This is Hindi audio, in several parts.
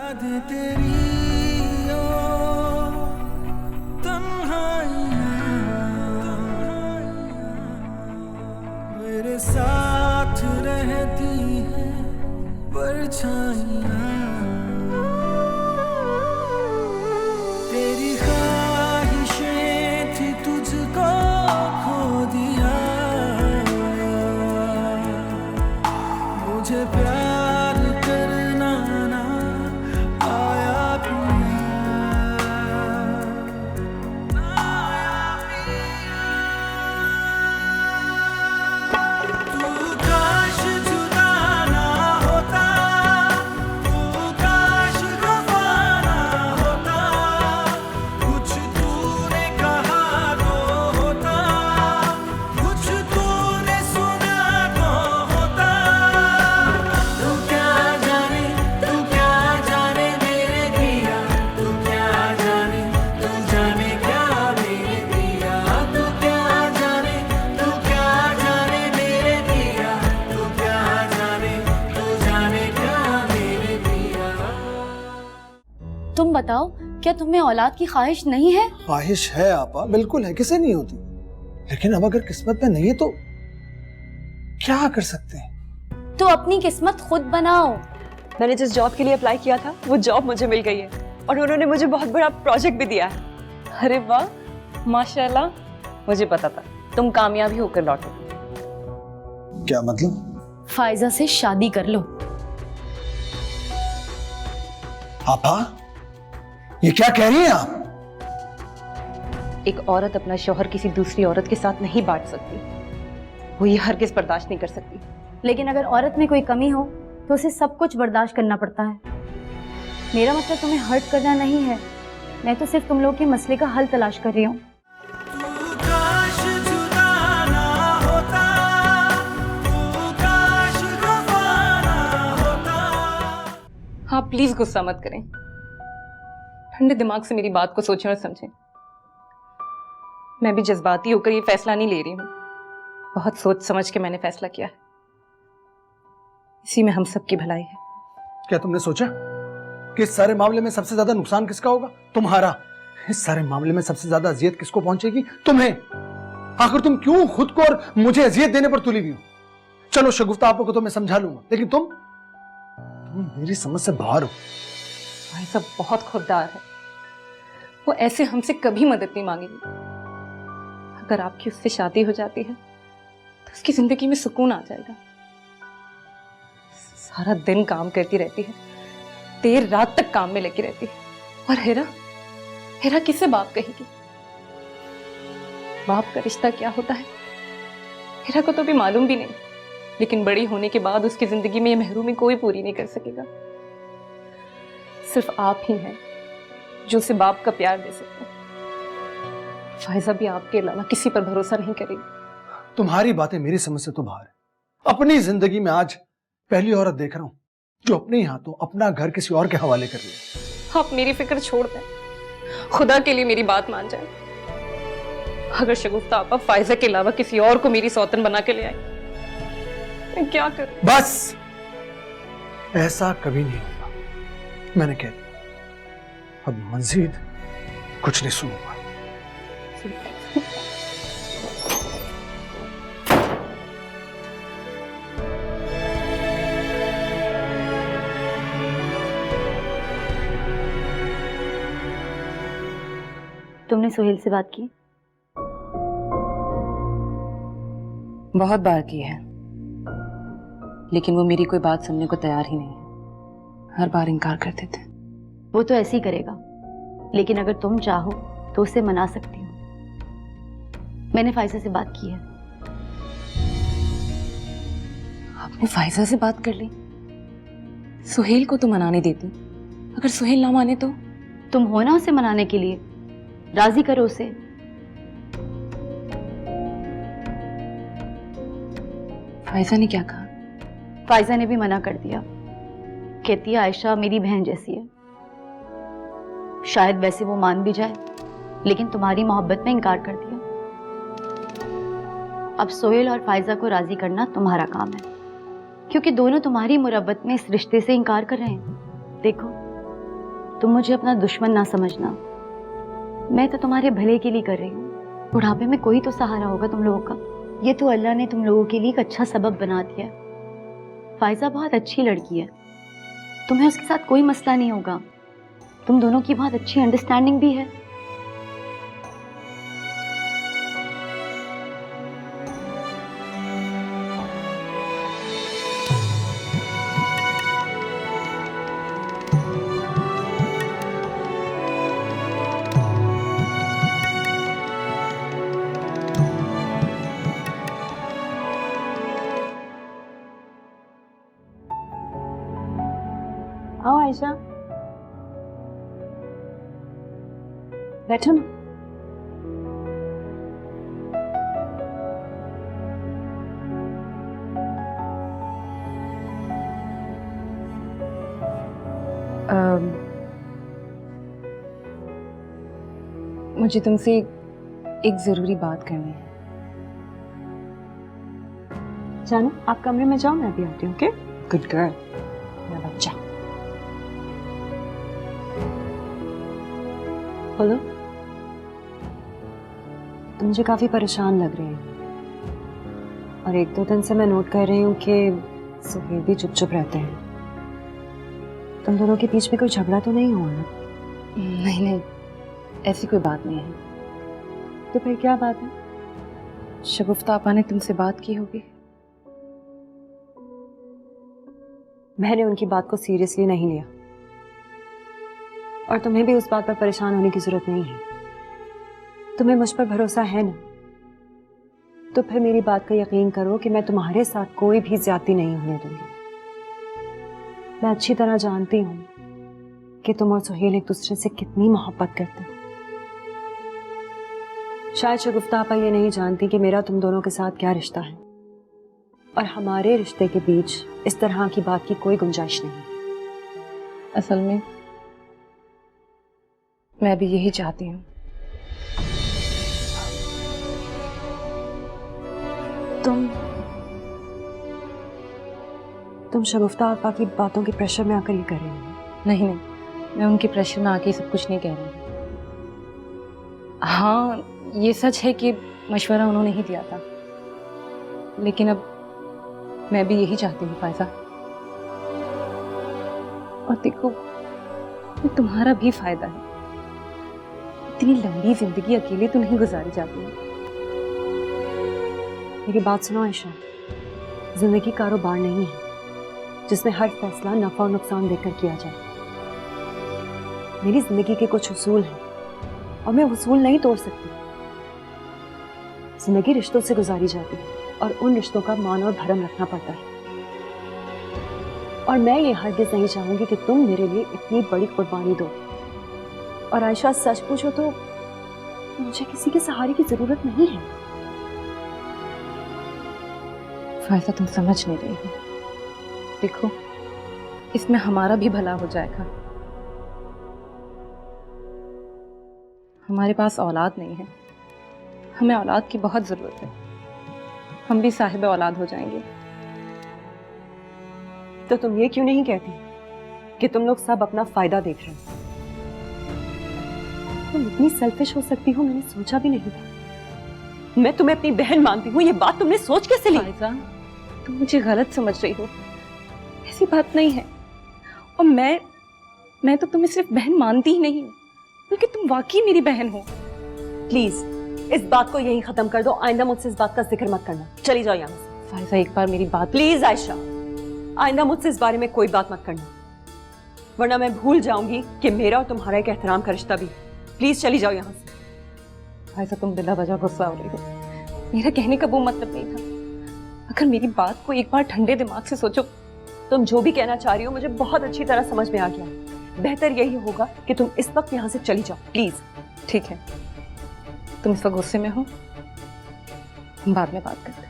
याद तेरी ओ तन्हाइयाँ मेरे साथ रहती है परछाइयाँ तेरी ख्वाहिशें थी तुझको खो दिया मुझे प्यार करना ना आया तू काश जुदा ना होता तू काश खफा ना होता कुछ तूने कहा तो होता कुछ तूने सुना तो होता तू क्या जाने मेरे पिया तू क्या जाने क्या मेरे पिया तू क्या जाने मेरे पिया तू क्या जाने क्या मेरे पिया। तुम बताओ, क्या तुम्हें औलाद की ख्वाहिश नहीं है? ख्वाहिश है आपा, बिल्कुल है, किसे नहीं होती। लेकिन अब अगर किस्मत में नहीं है तो क्या कर सकते हैं? तो अपनी किस्मत खुद बनाओ। मैंने जिस जॉब के लिए अप्लाई किया था वो जॉब मुझे मिल गई है और उन्होंने मुझे बहुत बड़ा प्रोजेक्ट भी दिया है। अरे वाह, माशाल्लाह, मुझे पता था तुम कामयाबी होकर लौटोगे। क्या मतलब? फायजा से शादी कर लो। आपा, ये क्या कह रही हैं आप? एक औरत अपना शौहर किसी दूसरी औरत के साथ नहीं बांट सकती, वो ये हरगिज बर्दाश्त नहीं कर सकती। लेकिन अगर औरत में कोई कमी हो तो उसे सब कुछ बर्दाश्त करना पड़ता है। मेरा मतलब तुम्हें हर्ट करना नहीं है, मैं तो सिर्फ तुम लोग के मसले का हल तलाश कर रही हूँ। तू काश जुदा ना होता तू काश खफा ना होता। हाँ, प्लीज गुस्सा मत करें, ठंडे दिमाग से मेरी बात को सोचें और समझें। मैं भी जज्बाती होकर ये फैसला नहीं ले रही हूँ, बहुत सोच समझ के मैंने फैसला किया है। इसी में हम सबकी भलाई है। क्या तुमने सोचा कि इस सारे मामले में सबसे ज्यादा नुकसान किसका होगा? तुम्हारा। इस सारे मामले में सबसे ज्यादा अजियत किसको पहुंचेगी? तुम्हें। आखिर तुम क्यों खुद को और मुझे अजियत देने पर तुली हुई हो? चलो शगुफ्ता आपको तो मैं समझा लूंगा, लेकिन तुम मेरी समझ से बाहर हो। भाई साहब बहुत खुददार है, वो ऐसे हमसे कभी मदद नहीं मांगेगी। अगर आपकी उससे शादी हो जाती है तो उसकी जिंदगी में सुकून आ जाएगा। सारा दिन काम करती रहती है, देर रात तक काम में लगी रहती है। और हेरा किसे बाप कहेगी? बाप का रिश्ता क्या होता है हेरा को तो भी मालूम भी नहीं, लेकिन बड़ी होने के बाद उसकी जिंदगी में ये महरूमी कोई पूरी नहीं कर सकेगा। सिर्फ आप ही हैं जो उसे बाप का प्यार दे सकते हैं। फायजा भी आपके अलावा किसी पर भरोसा नहीं करेगी। तुम्हारी बातें मेरी समझ से तो बाहर है। अपनी जिंदगी में आज पहली औरत देख रहा हूं जो अपने हाथों अपना घर किसी और के हवाले कर रही है। आप मेरी फिक्र छोड़ दें, खुदा के लिए मेरी बात मान जाए। अगर शगुफ्ता आपा फायजा के अलावा किसी और को मेरी सौतन बना के ले आई, मैं क्या करूं? बस, ऐसा कभी नहीं होगा, मैंने कह दिया। अब मजीद कुछ नहीं सुनूंगा। तुमने सोहेल से बात की? बहुत बार की है, लेकिन वो मेरी कोई बात सुनने को तैयार ही नहीं है। हर बार इनकार कर देते। वो तो ऐसे ही करेगा, लेकिन अगर तुम चाहो तो उसे मना सकती हो। मैंने फायजा से बात की है। आपने फायजा से बात कर ली? सुहेल को तो मनाने देती, अगर सुहेल ना माने तो? तुम हो ना उसे मनाने के लिए, राजी करो उसे। फायजा ने क्या कहा? फायजा ने भी मना कर दिया, कहती है आयशा मेरी बहन जैसी है। शायद वैसे वो मान भी जाए, लेकिन तुम्हारी मोहब्बत में इनकार कर दिया। अब सोहेल और फायजा को राजी करना तुम्हारा काम है, क्योंकि दोनों तुम्हारी मुरब्बत में इस रिश्ते से इनकार कर रहे हैं। देखो, तुम मुझे अपना दुश्मन ना समझना। मैं तो तुम्हारे भले के लिए कर रही हूँ। बुढ़ापे में कोई तो सहारा होगा तुम लोगों का। ये तो अल्लाह ने तुम लोगों के लिए एक अच्छा सबब बना दिया। फायजा बहुत अच्छी लड़की है, तुम्हें उसके साथ कोई मसला नहीं होगा। तुम दोनों की बहुत अच्छी अंडरस्टैंडिंग भी है। आओ आयशा, बैठो ना। मुझे तुमसे एक जरूरी बात करनी है। जानो, आप कमरे में जाओ, मैं भी आती हूँ। ओके, गुड गर्ल, मेरा बच्चा। बोलो। तुम मुझे काफी परेशान लग रहे हैं और एक दो दिन से मैं नोट कर रही हूँ कि सुहेल भी चुप चुप रहते हैं। तुम दोनों के बीच में कोई झगड़ा तो नहीं हुआ ना? नहीं नहीं, ऐसी कोई बात नहीं है। तो फिर क्या बात है? शगुफ्ता आपा ने तुमसे बात की होगी। मैंने उनकी बात को सीरियसली नहीं लिया और तुम्हें भी उस बात पर परेशान होने की जरूरत नहीं है। तुम्हें मुझ पर भरोसा है ना? तो फिर मेरी बात का यकीन करो कि मैं तुम्हारे साथ कोई भी ज्यादती नहीं होने दूंगी। मैं अच्छी तरह जानती हूँ कि तुम और सुहेल एक दूसरे से कितनी मोहब्बत करते हो। शायद शगुफ्ता आपा ये नहीं जानती कि मेरा तुम दोनों के साथ क्या रिश्ता है और हमारे रिश्ते के बीच इस तरह की बात की कोई गुंजाइश नहीं है। असल में मैं भी यही चाहती हूँ। तुम शगुफ्ता आपा की बातों के प्रेशर में आकर ये कर रही हो? नहीं नहीं, मैं उनके प्रेशर में आके सब कुछ नहीं कह रही। हाँ, ये सच है कि मशवरा उन्होंने ही दिया था, लेकिन अब मैं भी यही चाहती हूँ फायजा। और देखो, ये तुम्हारा भी फायदा है। इतनी लंबी जिंदगी अकेले तो नहीं गुजारी जाती है। मेरी बात सुनो आयशा, जिंदगी कारोबार नहीं है जिसमें हर फैसला नफा और नुकसान देखकर किया जाए। मेरी जिंदगी के कुछ उसूल हैं और मैं उसूल नहीं तोड़ सकती। जिंदगी रिश्तों से गुजारी जाती है और उन रिश्तों का मान और भरम रखना पड़ता है। और मैं ये हरगिज़ नहीं चाहूंगी कि तुम मेरे लिए इतनी बड़ी कुर्बानी दो। और आयशा, सच पूछो तो मुझे किसी के सहारे की जरूरत नहीं है। फायजा, तुम समझ नहीं रही हो। देखो, इसमें हमारा भी भला हो जाएगा। हमारे पास औलाद नहीं है, हमें औलाद की बहुत जरूरत है। हम भी साहिब औलाद हो जाएंगे। तो तुम ये क्यों नहीं कहती कि तुम लोग सब अपना फायदा देख रहे हो? तुम इतनी सेल्फिश हो सकती हो, मैंने सोचा भी नहीं था। मैं तुम्हें अपनी बहन मानती हूँ, ये बात तुमने सोच कैसे ली? फायजा, तुम मुझे गलत समझ रही हो। ऐसी बात नहीं है। और मैं तो तुम्हें सिर्फ बहन मानती ही नहीं, बल्कि तुम वाकई मेरी बहन हो। प्लीज इस बात को यहीं खत्म कर दो। आइंदा मुझसे इस बात का जिक्र मत करना। चली जाओ यहाँ से। फायजा, एक बार मेरी बात। प्लीज आयशा, आइंदा मुझसे इस बारे में कोई बात मत करना, वरना मैं भूल जाऊंगी कि मेरा और तुम्हारा एक एहतराम का रिश्ता भी। प्लीज चली जाओ यहाँ से। फायजा, तुम बिला वजह गुस्सा हो रही हो। मेरा कहने का वो मतलब नहीं था। अगर मेरी बात को एक बार ठंडे दिमाग से सोचो। तुम जो भी कहना चाह रही हो मुझे बहुत अच्छी तरह समझ में आ गया। बेहतर यही होगा कि तुम इस वक्त यहाँ से चली जाओ, प्लीज। ठीक है, तुम इस वक्त गुस्से में हो, हम बाद में बात करते हैं।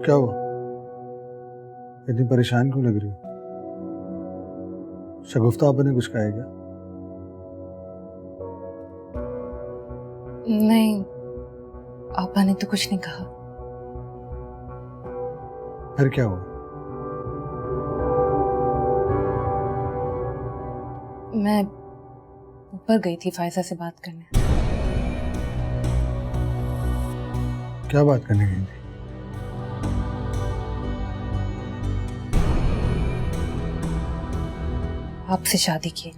क्या हुआ? इतनी परेशान क्यों लग रही हो? शगुफ्ता आपने कुछ कहा है क्या? नहीं, आपा ने तो कुछ नहीं कहा। फिर क्या हुआ? मैं ऊपर गई थी फायजा से बात करने। क्या बात करने गई थी? आपसे शादी की।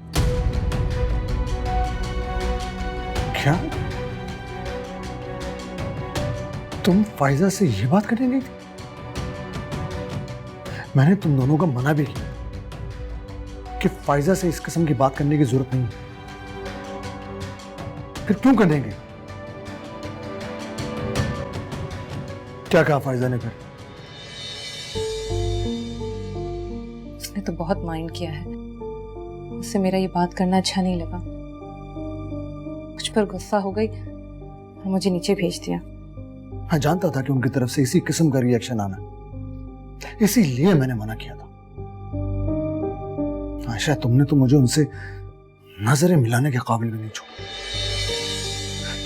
क्या? तुम फायजा से ये बात करने गई थी? मैंने तुम दोनों को मना भी किया कि फायजा से इस किस्म की बात करने की जरूरत नहीं है। फिर क्यों करने गए? क्या कहा फायजा ने फिर? उसने तो बहुत माइंड किया है। उससे मेरा ये बात करना अच्छा नहीं लगा। मुझ पर गुस्सा हो गई और मुझे नीचे भेज दिया। मैं जानता था कि उनकी तरफ से इसी किस्म का रिएक्शन आना, इसीलिए मैंने मना किया था। आयशा, तुमने तो मुझे उनसे नजरें मिलाने के काबिल भी नहीं छोड़ा।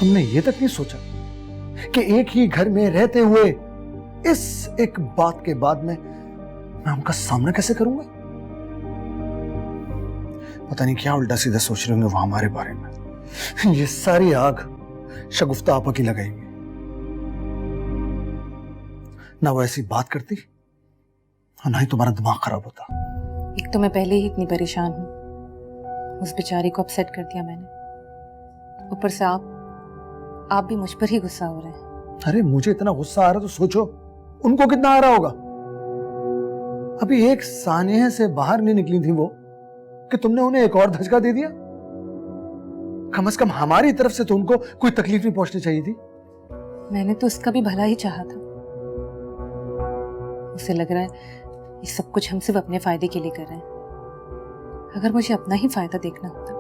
तुमने ये तक नहीं सोचा कि एक ही घर में रहते हुए इस एक बात के बाद में मैं उनका सामना कैसे करूंगा? पता नहीं क्या उल्टा सीधा सोच रहे होंगे वो हमारे बारे में। ये सारी आग शगुफ्ता आपा की लगाई हुई। ना वो ऐसी बात करती और ना ही तुम्हारा दिमाग खराब होता। एक तो मैं पहले ही इतनी परेशान हूँ, उस बेचारी को अपसेट कर दिया मैंने। ऊपर से आप भी मुझ पर ही गुस्सा हो रहे हैं। अरे मुझे इतना गुस्सा आ रहा तो सोचो उनको कितना आ रहा होगा। अभी एक सानिया से बाहर नहीं निकली थी वो कि तुमने उन्हें एक और धचका दे दिया। कम से कम हमारी तरफ से तो उनको कोई तकलीफ नहीं पहुंचनी चाहिए थी। मैंने तो उसका भी भला ही चाहा था। उसे लग रहा है ये सब कुछ हम सिर्फ अपने फायदे के लिए कर रहे हैं। अगर मुझे अपना ही फायदा देखना होता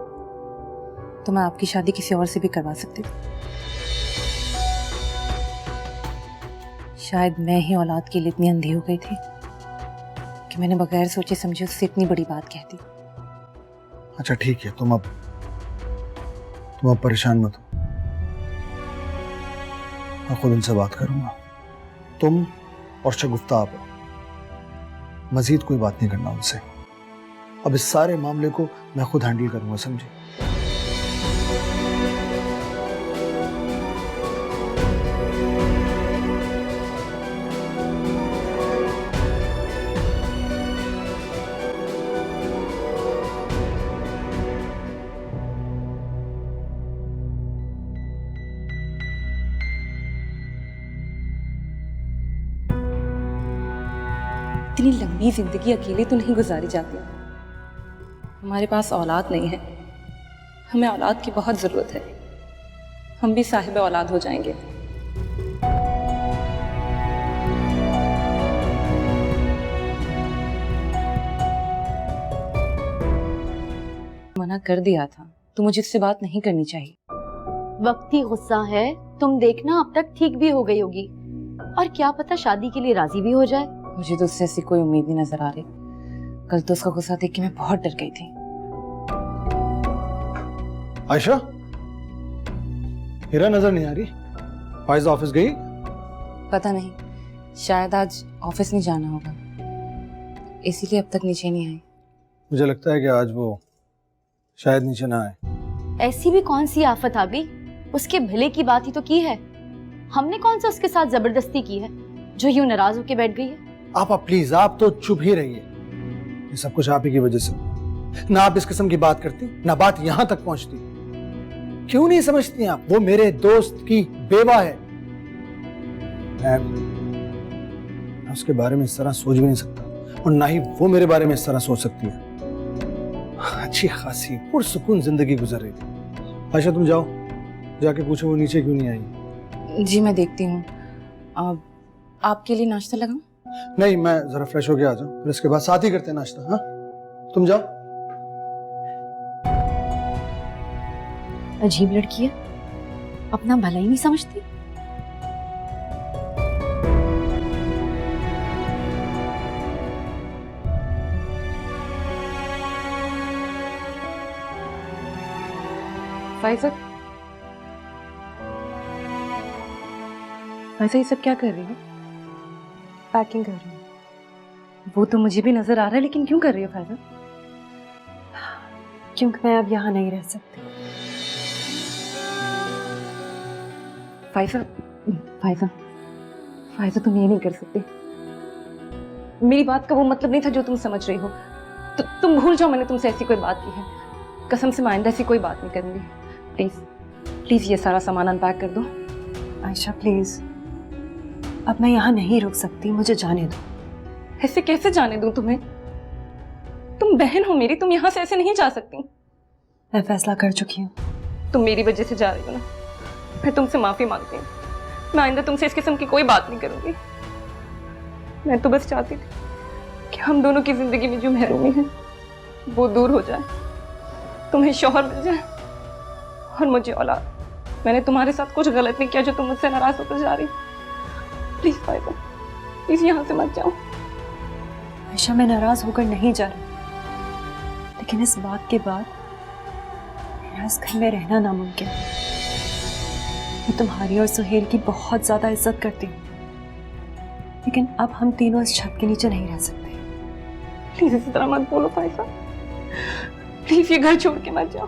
तो मैं आपकी शादी किसी और से भी करवा सकती थी। शायद मैं ही औलाद के लिए इतनी अंधी हो गई थी कि मैंने बगैर सोचे समझे उससे इतनी बड़ी बात कह दी। अच्छा ठीक है, तुम अब परेशान मत हो। मैं खुद उनसे बात करूंगा। तुम और शगुफ्ता आप मजीद कोई बात नहीं करना उनसे। अब इस सारे मामले को मैं खुद हैंडल करूंगा, समझे? इतनी लंबी जिंदगी अकेले तो नहीं गुजारी जाती। हमारे पास औलाद नहीं है, हमें औलाद की बहुत जरूरत है। हम भी साहिब औलाद हो जाएंगे। मना कर दिया था तो मुझे इससे बात नहीं करनी चाहिए। वक्ती गुस्सा है, तुम देखना अब तक ठीक भी हो गई होगी। और क्या पता शादी के लिए राजी भी हो जाए। मुझे तो उससे ऐसी कोई उम्मीद नहीं नजर आ रही। कल तो उसका गुस्सा देख के मैं बहुत डर गई थी। आयशा, हीरा नजर नहीं आ रही। फायजा ऑफिस गई? पता नहीं, शायद आज ऑफिस नहीं जाना होगा, इसीलिए अब तक नीचे नहीं आई। मुझे लगता है कि आज वो शायद नीचे ना आए। ऐसी भी कौन सी आफत आ गई? उसके भले की बात ही तो की है। हमने कौन सा उसके साथ जबरदस्ती की है जो यूं नाराज होके बैठ गई है? आप प्लीज, आप तो चुप ही रहिए। ये सब कुछ आप ही की वजह से। ना आप इस किस्म की बात करती, ना बात यहां तक पहुंचती। क्यों नहीं समझती आप? वो मेरे दोस्त की बेवा है। मैं उसके बारे में इस तरह सोच भी नहीं सकता और ना ही वो मेरे बारे में इस तरह सोच सकती है। अच्छी खासी पुरसुकून जिंदगी गुजर रही थी। आयशा, तुम जाओ, जाके पूछो वो नीचे क्यों नहीं आई। जी मैं देखती हूँ। आपके लिए नाश्ता लगाऊं? नहीं, मैं जरा फ्रेश होके आ जाऊं, फिर इसके बाद साथ ही करते हैं नाश्ता। हाँ, तुम जाओ। अजीब लड़की है, अपना भला ही नहीं समझती। फाइजा, फाइजा ये सब क्या कर रही हो? पैकिंग कर रही हूँ। वो तो मुझे भी नजर आ रहा है, लेकिन क्यों कर रही हो फाइजा? क्योंकि मैं अब यहाँ नहीं रह सकती। फाइजा, फाइजा, फाइजा तुम ये नहीं कर सकते। मेरी बात का वो मतलब नहीं था जो तुम समझ रही हो। तुम भूल जाओ मैंने तुमसे ऐसी कोई बात की है। कसम से मैं आइंदा ऐसी कोई बात नहीं करूंगी। प्लीज प्लीज ये सारा सामान अनपैक कर दो। आयशा प्लीज, अब मैं यहाँ नहीं रुक सकती, मुझे जाने दो। ऐसे कैसे जाने दूं तुम्हें? तुम बहन हो मेरी, तुम यहाँ से ऐसे नहीं जा सकती। मैं फैसला कर चुकी हूँ। तुम मेरी वजह से जा रही हो ना, मैं तुमसे माफी मांगती हूँ। मैं आइंदा तुमसे इस किस्म की कोई बात नहीं करूंगी। मैं तो बस चाहती थी कि हम दोनों की जिंदगी में जो महरूमी है वो दूर हो जाए, तुम्हें शौहर मिल जाए और मुझे औलाद। मैंने तुम्हारे साथ कुछ गलत नहीं किया जो तुम मुझसे नाराज होकर जा रही। प्लीज फाइजा, प्लीज यहाँ से मत जाओ। आयशा मैं नाराज होकर नहीं जा रही, लेकिन इस बात के बाद मेरा इस घर में रहना नामुमकिन है। मैं तुम्हारी और सुहेल की बहुत ज्यादा इज्जत करती हूँ, लेकिन अब हम तीनों इस छत के नीचे नहीं रह सकते। प्लीज इस तरह मत बोलो फाइजा, प्लीज ये घर छोड़ के मत जाओ।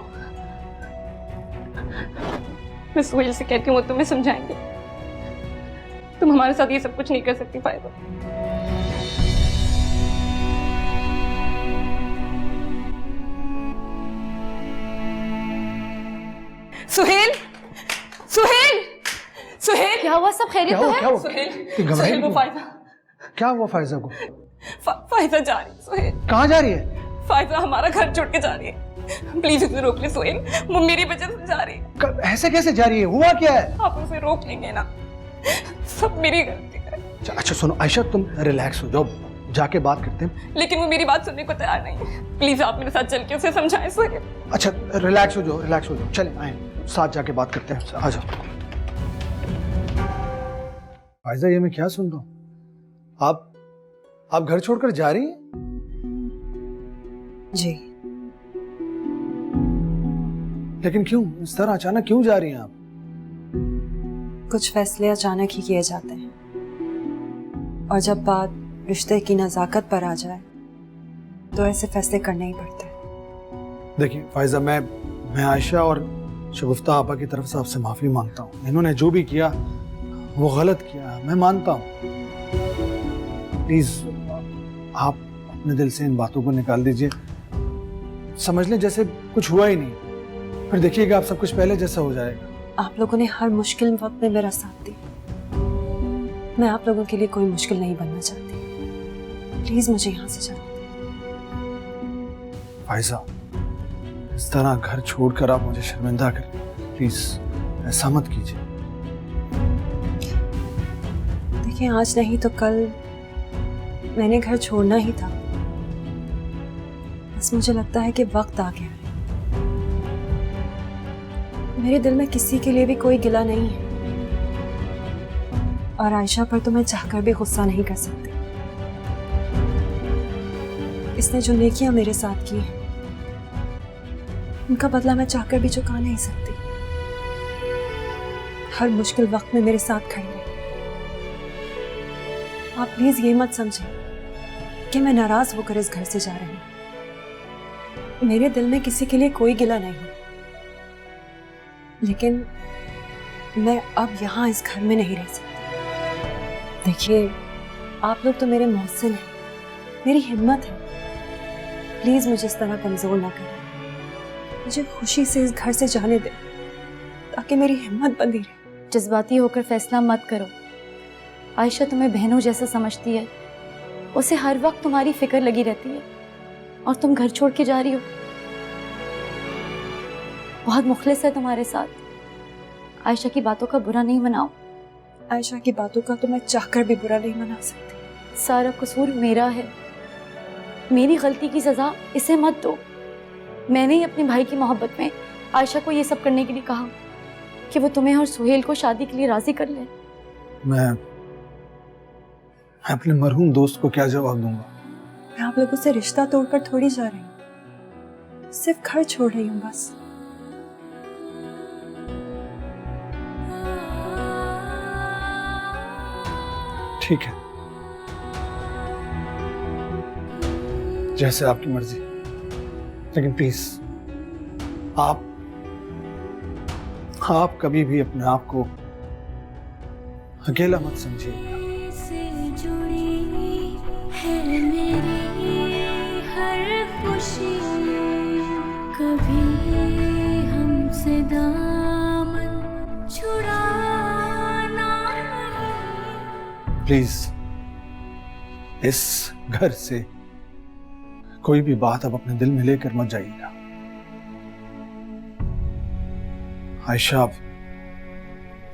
मैं सुहेल से कहती हूँ वो तुम्हें समझाएंगे। तुम हमारे साथ ये सब कुछ नहीं कर सकती फाइजा। सुहेल, सुहेल, सुहेल, क्या हुआ? सब खैरियत तो है? क्या हुआ? सुहेल, तुम घबराई सुहेल, वो क्यों? फाइजा, क्या हुआ फायजा को? फाइजा जा रही है। सुहेल, कहाँ जा रही है? फाइजा हमारा घर छोड़ के जा रही है। प्लीज इसे रोक ले सुहेल, वो मेरी वजह से जा रही है। ऐसे कैसे जा रही है? हुआ क्या है? आप उसे रोक लेंगे ना? सब मेरी गलती है। अच्छा सुनो आयशा, तुम रिलैक्स हो जाओ, जाके बात करते हैं। लेकिन वो मेरी बात सुनने को तैयार नहीं है। प्लीज आप मेरे साथ चल के उसे समझाएं सुहेल। अच्छा रिलैक्स हो जाओ, रिलैक्स हो जाओ, चले आए साथ जाके बात करते हैं। आ जाओ। फायजा ये मैं क्या सुन रहा हूँ? आप घर छोड़कर जा रही हैं? जी। लेकिन क्यों इस तरह अचानक क्यों जा रही हैं आप? कुछ फैसले अचानक ही किए जाते हैं, और जब बात रिश्ते की नज़ाकत पर आ जाए तो ऐसे फैसले करने ही पड़ते हैं। देखिए फायजा, मैं आयशा और शगुफ्ता आपा की तरफ से आपसे माफी मांगता हूँ। इन्होंने जो भी किया वो गलत किया, मैं मानता हूँ। प्लीज आप अपने दिल से इन बातों को निकाल दीजिए, समझ लें जैसे कुछ हुआ ही नहीं, फिर देखिएगा आप सब कुछ पहले जैसा हो जाएगा। आप लोगों ने हर मुश्किल वक्त में मेरा साथ दिया। मैं आप लोगों के लिए कोई मुश्किल नहीं बनना चाहती। प्लीज मुझे यहाँ से जाने दीजिए। फायजा, इस तरह घर छोड़कर आप मुझे शर्मिंदा करें, प्लीज ऐसा मत कीजिए। देखिए आज नहीं तो कल मैंने घर छोड़ना ही था। बस मुझे लगता है कि वक्त आ गया है। मेरे दिल में किसी के लिए भी कोई गिला नहीं है, और आयशा पर तो मैं चाहकर भी गुस्सा नहीं कर सकती। इसने जो नेकियां मेरे साथ की हैं, उनका बदला मैं चाहकर भी चुका नहीं सकती। हर मुश्किल वक्त में मेरे साथ खड़ी रही। आप प्लीज ये मत समझें कि मैं नाराज होकर इस घर से जा रही हूं। मेरे दिल में किसी के लिए कोई गिला नहीं, लेकिन मैं अब यहाँ इस घर में नहीं रह सकती। देखिए आप लोग तो मेरे मोहसिन हैं, मेरी हिम्मत है। प्लीज मुझे इस तरह कमजोर ना करें। मुझे खुशी से इस घर से जाने दें ताकि मेरी हिम्मत बंधी रहे। जज्बाती होकर फैसला मत करो। आयशा तुम्हें बहनों जैसा समझती है, उसे हर वक्त तुम्हारी फिक्र लगी रहती है, और तुम घर छोड़ के जा रही हो। बहुत मुखलिस है तुम्हारे साथ। आयशा की बातों का बुरा नहीं मनाओ। आयशा की बातों का तो मैं चाहकर भी बुरा नहीं मना सकती। सारा कसूर मेरा है, मेरी गलती की सजा इसे मत दो। मैंने ही अपने भाई की मोहब्बत में आयशा को ये सब करने के लिए कहा कि वो तुम्हें और सुहेल को शादी के लिए राजी कर ले। मैं अपने मरहूम दोस्त को क्या जवाब दूंगा? मैं आप लोगों से रिश्ता तोड़कर थोड़ी जा रही हूँ, सिर्फ घर छोड़ रही हूँ बस। ठीक है, जैसे आपकी मर्जी, लेकिन प्लीज आप कभी भी अपने आप को अकेला मत समझिएगा। से जुड़ी है मेरी हर खुशी, कभी हमसे दामन छुड़ाना नहीं। प्लीज इस घर से कोई भी बात आप अपने दिल में लेकर मत जाइएगा।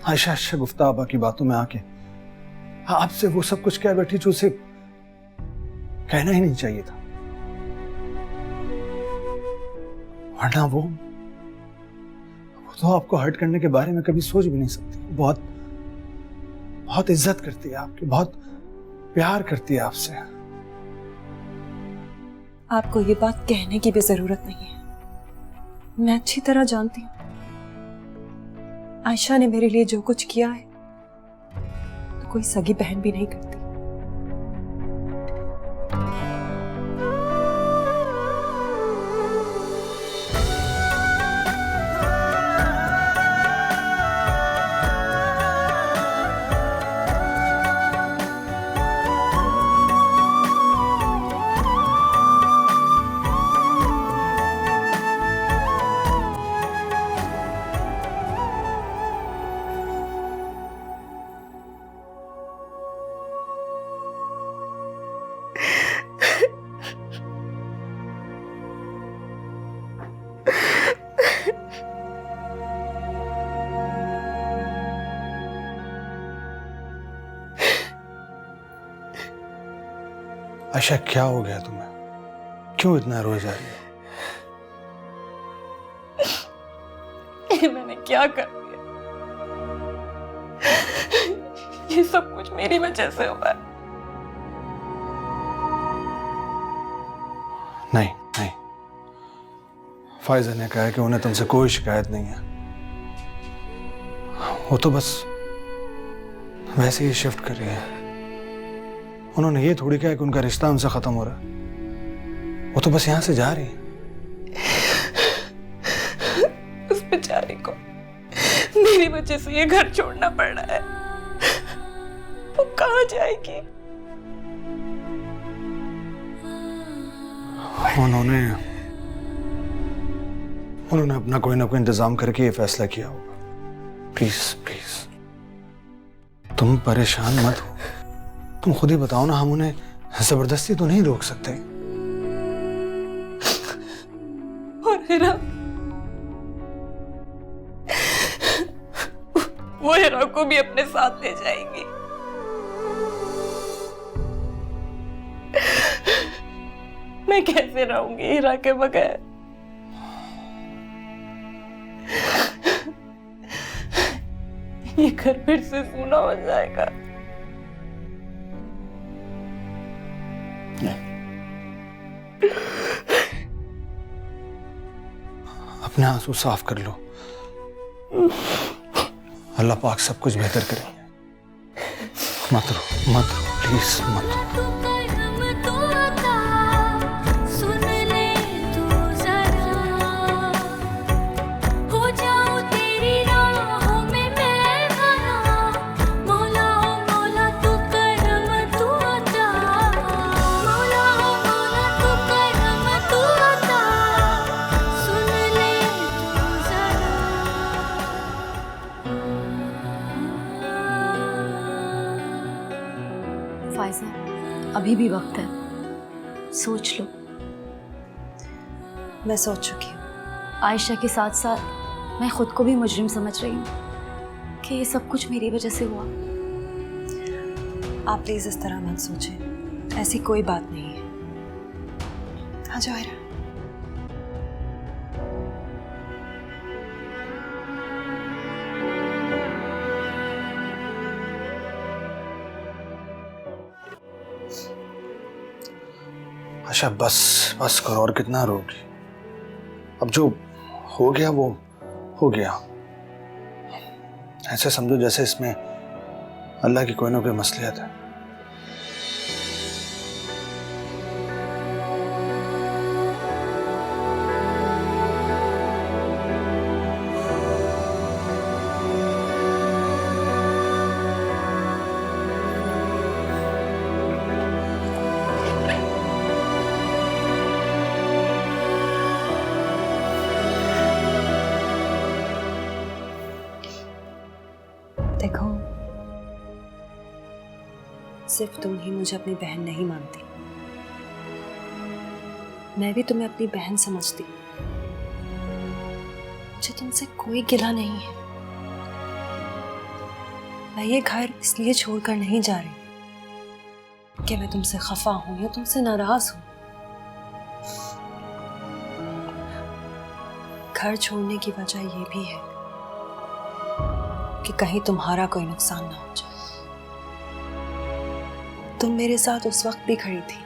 आयशा गुफ्ताबा की बातों में आके आपसे वो सब कुछ कह बैठी जो उसे कहना ही नहीं चाहिए था, वरना वो तो आपको हर्ट करने के बारे में कभी सोच भी नहीं सकती। बहुत बहुत इज्जत करती है आपकी, बहुत प्यार करती है आपसे। आपको ये बात कहने की भी जरूरत नहीं है, मैं अच्छी तरह जानती हूँ आयशा ने मेरे लिए जो कुछ किया है तो कोई सगी बहन भी नहीं करती। आयशा, क्या हो गया तुम्हें? क्यों इतना रोए जा रही हो? मैंने क्या कर दिया? ये सब कुछ मेरी वजह से हुआ है। नहीं नहीं, फाइजा ने कहा है कि उन्हें तुमसे कोई शिकायत नहीं है। वो तो बस वैसे ही शिफ्ट कर रही है। उन्होंने ये थोड़ी कहा कि उनका रिश्ता उनसे खत्म हो रहा है। वो तो बस यहां से जा रही है। उस बेचारी को मेरी वजह से ये घर छोड़ना पड़ रहा है। वो कहाँ जाएगी? उन्होंने अपना कोई ना कोई इंतजाम करके ये फैसला किया होगा। प्लीज प्लीज तुम परेशान मत हो। तुम खुद ही बताओ ना, हम उन्हें जबरदस्ती तो नहीं रोक सकते। और हिरा, वो हिरा को भी अपने साथ ले जाएंगी। मैं कैसे रहूंगी हिरा के बगैर? ये घर फिर से सूना हो जाएगा। अपने आंसू साफ कर लो, अल्लाह पाक सब कुछ बेहतर करेंगे। मत रो प्लीज मत रो। तू करम तो अता, सुन ले तू जरा, हो जाऊं तेरी राहों में मैं बना। मौला ओ मौला तू करम तू अता, मौला ओ मौला तू करम तू अता, सुन ले तू जरा। फाइजा, अभी भी वक्त है, सोच लो। मैं सोच चुकी हूँ। आयशा के साथ साथ मैं खुद को भी मुजरिम समझ रही हूँ कि ये सब कुछ मेरी वजह से हुआ। आप प्लीज इस तरह मत सोचें, ऐसी कोई बात नहीं है। आ जाओ आयरा। अच्छा बस बस करो, और कितना रोगी? अब जो हो गया वो हो गया। ऐसे समझो जैसे इसमें अल्लाह की कोई ना कोई मसलियत है। देखो, सिर्फ तुम ही मुझे अपनी बहन नहीं मानती, मैं भी तुम्हें अपनी बहन समझती। मुझे तुमसे कोई गिला नहीं है। मैं ये घर इसलिए छोड़कर नहीं जा रही कि मैं तुमसे खफा हूं या तुमसे नाराज हूं। घर छोड़ने की वजह ये भी है कि कहीं तुम्हारा कोई नुकसान ना हो जाए। तुम मेरे साथ उस वक्त भी खड़ी थी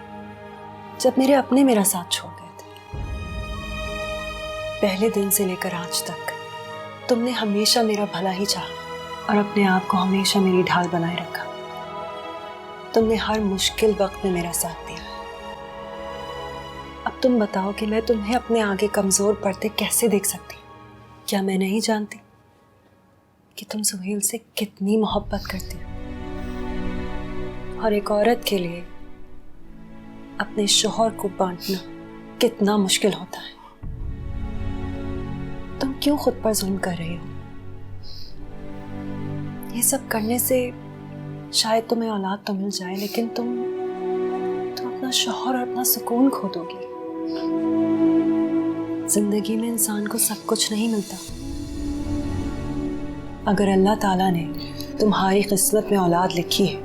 जब मेरे अपने मेरा साथ छोड़ गए थे। पहले दिन से लेकर आज तक तुमने हमेशा मेरा भला ही चाहा और अपने आप को हमेशा मेरी ढाल बनाए रखा। तुमने हर मुश्किल वक्त में मेरा साथ दिया। अब तुम बताओ कि मैं तुम्हें अपने आगे कमजोर पड़ते कैसे देख सकती? क्या मैं नहीं जानती कि तुम सुहेल से कितनी मोहब्बत करती हो? और एक औरत के लिए अपने शौहर को बांटना कितना मुश्किल होता है। तुम क्यों खुद पर जुल्म कर रही हो? ये सब करने से शायद तुम्हें औलाद तो मिल जाए, लेकिन तुम अपना शौहर और अपना सुकून खो दोगी। जिंदगी में इंसान को सब कुछ नहीं मिलता। अगर अल्लाह ताला ने तुम्हारी किस्मत में औलाद लिखी है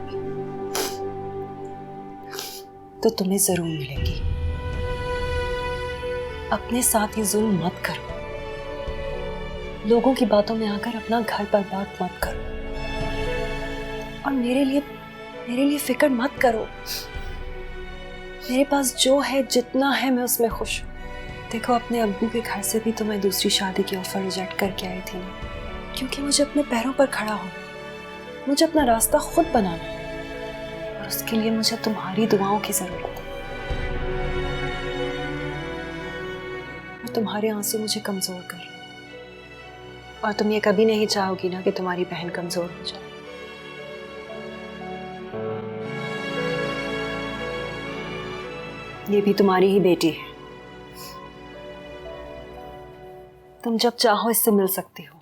तो तुम्हें जरूर मिलेगी। अपने साथ ये जुल्म मत करो। लोगों की बातों में आकर अपना घर बर्बाद मत करो। और मेरे लिए फिक्र मत करो। मेरे पास जो है, जितना है, मैं उसमें खुश हूँ। देखो, अपने अब्बू के घर से भी तो मैं दूसरी शादी की ऑफर रिजेक्ट करके आई थी ना, क्योंकि मुझे अपने पैरों पर खड़ा होना, मुझे अपना रास्ता खुद बनाना, और उसके लिए मुझे तुम्हारी दुआओं की जरूरत है। और तुम्हारे आंसू मुझे कमजोर कर रहे हैं, और तुम ये कभी नहीं चाहोगी ना कि तुम्हारी बहन कमजोर हो जाए। ये भी तुम्हारी ही बेटी है। तुम जब चाहो इससे मिल सकती हो।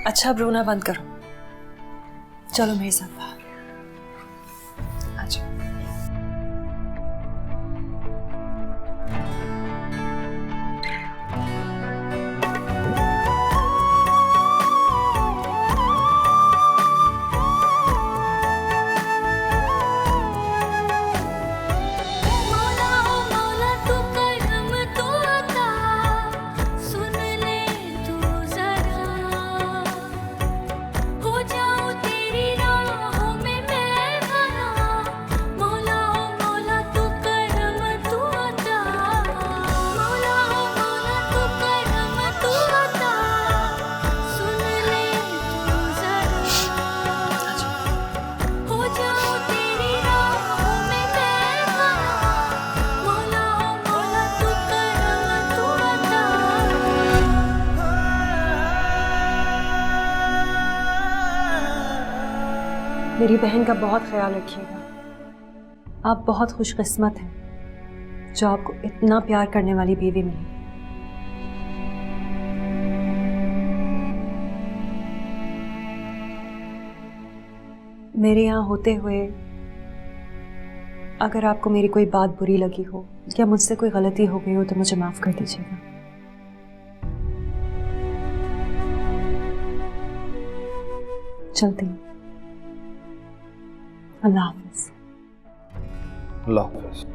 अच्छा, अब रोना बंद करो। चलो मेरे साथ बाहर। आ जाओ। मौला ओ मौला तू करम तू अता सुन ले तू जरा हो जाऊं तेरी राहों में मैं बना। मौला ओ मौला तू करम तू अता मौला ओ मौला तू करम तू अता सुन ले तू जरा हो जाऊं तेरी राहों में मैं बना। मौला ओ मौला तू करम तू अता। मेरी बहन का बहुत ख्याल रखिएगा। आप बहुत खुशकिस्मत हैं जो आपको इतना प्यार करने वाली बीवी मिली। मेरे यहाँ होते हुए अगर आपको मेरी कोई बात बुरी लगी हो या मुझसे कोई गलती हो गई हो तो मुझे माफ कर दीजिएगा। चलती हूँ। अल्लाह हाफिज। अल्लाह हाफिज।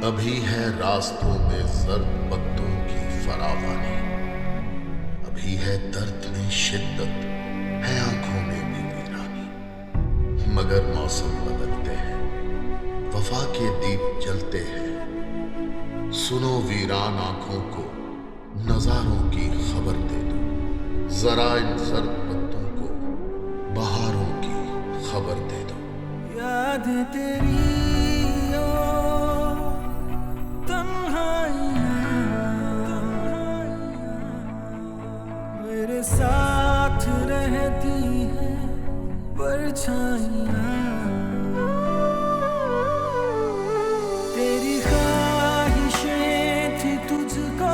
अभी है रास्तों में जर्द पत्तों की फरावानी, अभी है दर्द में शिद्दत, है आंखों में भी वीरानी। मगर मौसम बदलते हैं, वफा के दीप जलते हैं। सुनो वीरान आंखों को नजारों की खबर दे दो, जरा इन जर्द पत्तों को बहारों की खबर दे दो। याद तेरी मेरे साथ रहती है परछाइयाँ, तेरी ख्वाहिशें थी तुझको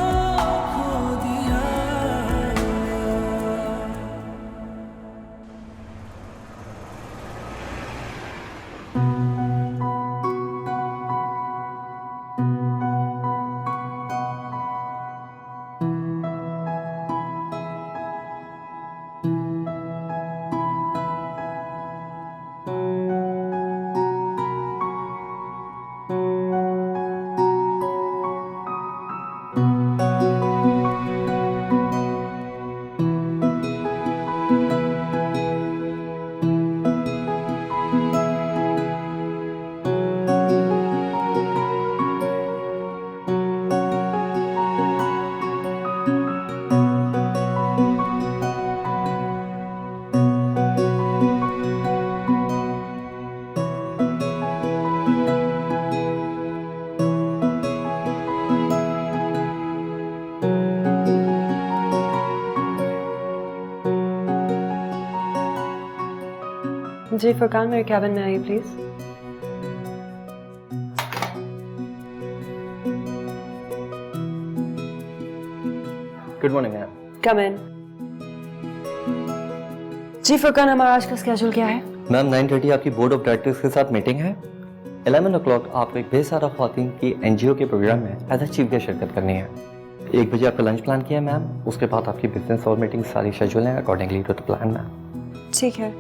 खो दिया। जी फुरकान, मेरे कैबिन में आइए please. Good morning ma'am. Come in. जी फुरकान, हमारा आज का स्केड्यूल क्या है? मैम 9:30 आपकी बोर्ड ऑफ डायरेक्टर्स के साथ मीटिंग है। 11 o'clock आपको एक बेसहारा ख्वातीन की एनजीओ के प्रोग्राम में एज अ चीफ गेस्ट शिरकत करनी है। 1 बजे आपका लंच प्लान किया है मैम। उसके बाद आपकी बिजनेस और मीटिंग सारी शेड्यूल है accordingly to the plan ma'am. ठीक है।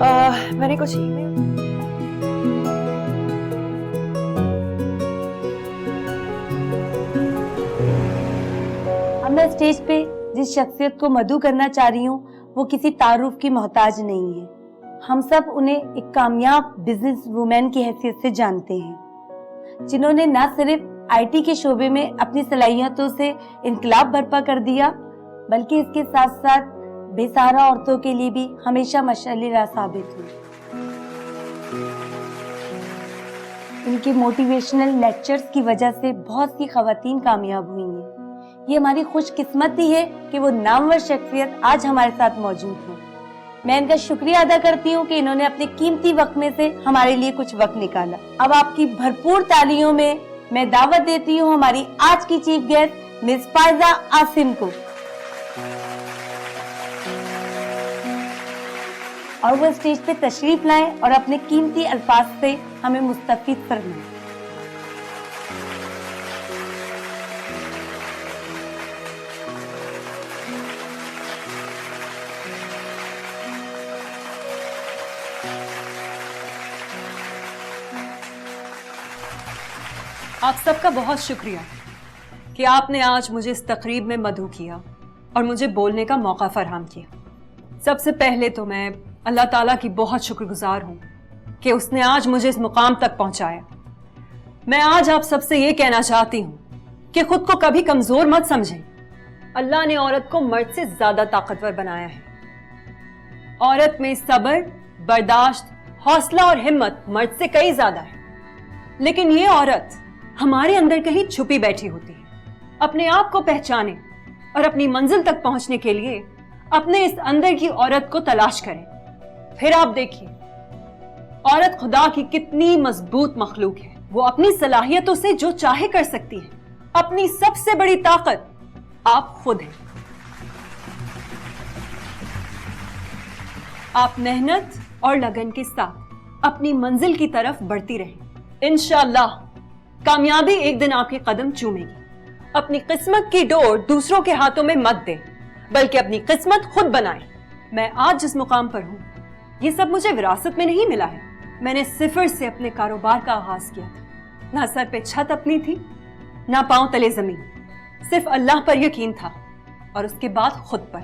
मैंने कुछ अब मैं स्टेज पे जिस शख्सियत को मधु करना चाह रही हूँ वो किसी तारुफ की मोहताज नहीं है। हम सब उन्हें एक कामयाब बिजनेस वुमेन की हैसियत से जानते हैं, जिन्होंने न सिर्फ आईटी के शोबे में अपनी सलाहियतों से इनकलाब बर्पा कर दिया, बल्कि इसके साथ साथ बेसहारा औरतों के लिए भी हमेशा मशाल राह साबित हुई। इनके मोटिवेशनल लेक्चर्स की वजह से बहुत सी खवातीन कामयाब हुई हैं। ये हमारी खुशकिस्मती है कि वो नामवर शख्सियत आज हमारे साथ मौजूद हैं। मैं इनका शुक्रिया अदा करती हूँ कि इन्होंने अपने कीमती वक्त में से हमारे लिए कुछ वक्त निकाला। अब आपकी भरपूर तालियों में मैं दावत देती हूँ हमारी आज की chief guest miss Faiza Asim को, और वो स्टेज पे तशरीफ लाएं और अपने कीमती अल्फाज से हमें मुस्तफीद फरमाएं। आप सबका बहुत शुक्रिया कि आपने आज मुझे इस तकरीब में मदऊ किया और मुझे बोलने का मौका फराहम किया। सबसे पहले तो मैं अल्लाह ताला की बहुत शुक्रगुजार हूँ कि उसने आज मुझे इस मुकाम तक पहुँचाया। मैं आज आप सबसे ये कहना चाहती हूँ कि खुद को कभी कमज़ोर मत समझें। अल्लाह ने औरत को मर्द से ज़्यादा ताकतवर बनाया है। औरत में सब्र, बर्दाश्त, हौसला और हिम्मत मर्द से कई ज़्यादा है, लेकिन ये औरत हमारे अंदर कहीं छुपी बैठी होती है। अपने आप को पहचाने और अपनी मंजिल तक पहुंचने के लिए अपने इस अंदर की औरत को तलाश करें। फिर आप देखिए औरत खुदा की कितनी मजबूत मखलूक है। वो अपनी सलाहियतों से जो चाहे कर सकती है। अपनी सबसे बड़ी ताकत आप खुद हैं। आप मेहनत और लगन के साथ अपनी मंजिल की तरफ बढ़ती रहें। इंशाअल्लाह कामयाबी एक दिन आपके कदम चूमेगी। अपनी किस्मत की डोर दूसरों के हाथों में मत दें, बल्कि अपनी किस्मत खुद बनाएं। मैं आज जिस मुकाम पर हूँ ये सब मुझे विरासत में नहीं मिला है। मैंने सिफर से अपने कारोबार का आगाज किया था। ना सर पे छत अपनी थी, ना पांव तले जमीन। सिर्फ अल्लाह पर यकीन था और उसके बाद खुद पर।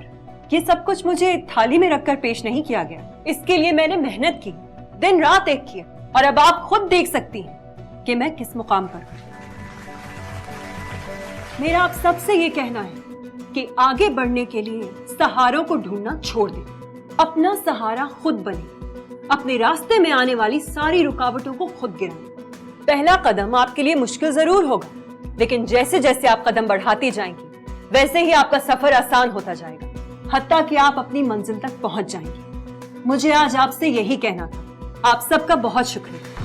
ये सब कुछ मुझे थाली में रखकर पेश नहीं किया गया। इसके लिए मैंने मेहनत की, दिन रात एक किया, और अब आप खुद देख सकती हैं कि मैं किस मुकाम पर हूं। मेरा आप सबसे ये कहना है कि आगे बढ़ने के लिए सहारों को ढूंढना छोड़ दें, अपना सहारा खुद बने, अपने रास्ते में आने वाली सारी रुकावटों को खुद गिराएं। पहला कदम आपके लिए मुश्किल जरूर होगा, लेकिन जैसे जैसे आप कदम बढ़ाती जाएंगी वैसे ही आपका सफर आसान होता जाएगा, हत्ता कि आप अपनी मंजिल तक पहुंच जाएंगी। मुझे आज आपसे यही कहना था। आप सबका बहुत शुक्रिया।